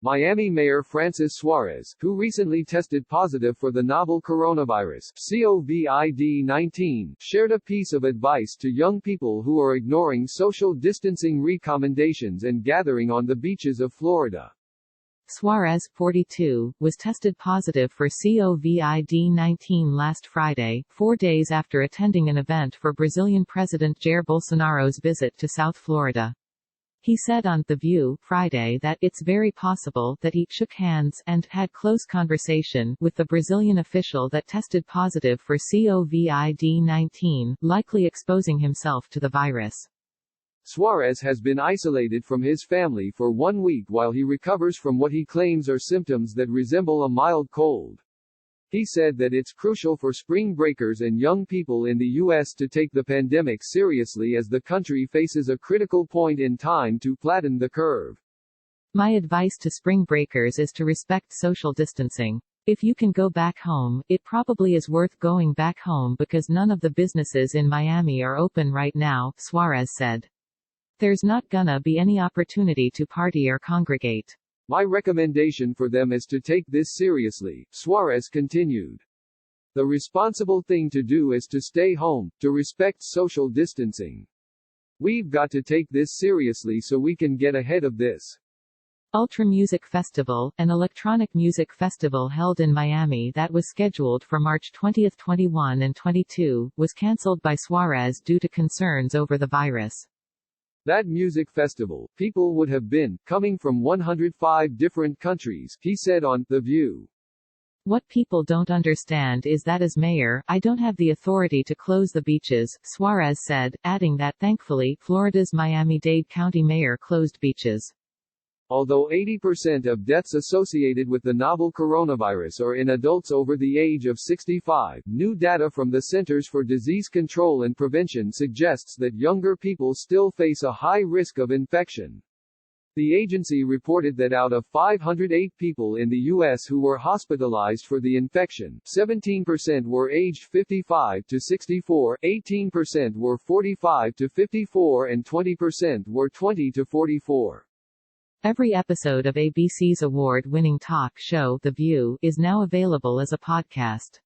Miami Mayor Francis Suarez, who recently tested positive for the novel coronavirus COVID-19, shared a piece of advice to young people who are ignoring social distancing recommendations and gathering on the beaches of Florida. Suarez, 42, was tested positive for COVID-19 last Friday, 4 days after attending an event for Brazilian President Jair Bolsonaro's visit to South Florida. He said on The View, Friday that it's very possible that he shook hands and had close conversation with the Brazilian official that tested positive for COVID-19, likely exposing himself to the virus. Suarez has been isolated from his family for 1 week while he recovers from what he claims are symptoms that resemble a mild cold. He said that it's crucial for spring breakers and young people in the U.S. to take the pandemic seriously as the country faces a critical point in time to flatten the curve. My advice to spring breakers is to respect social distancing. If you can go back home, it probably is worth going back home because none of the businesses in Miami are open right now, Suarez said. There's not gonna be any opportunity to party or congregate. My recommendation for them is to take this seriously, Suarez continued. The responsible thing to do is to stay home, to respect social distancing. We've got to take this seriously so we can get ahead of this. Ultra Music Festival, an electronic music festival held in Miami that was scheduled for March 20, 21 and 22, was canceled by Suarez due to concerns over the virus. That music festival, people would have been, coming from 105 different countries, he said on The View. What people don't understand is that as mayor, I don't have the authority to close the beaches, Suarez said, adding that, thankfully, Florida's Miami-Dade County mayor closed beaches. Although 80% of deaths associated with the novel coronavirus are in adults over the age of 65, new data from the Centers for Disease Control and Prevention suggests that younger people still face a high risk of infection. The agency reported that out of 508 people in the U.S. who were hospitalized for the infection, 17% were aged 55 to 64, 18% were 45 to 54 and 20% were 20 to 44. Every episode of ABC's award-winning talk show, The View, is now available as a podcast.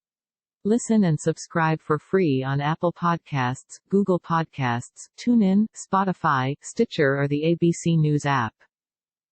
Listen and subscribe for free on Apple Podcasts, Google Podcasts, TuneIn, Spotify, Stitcher or the ABC News app.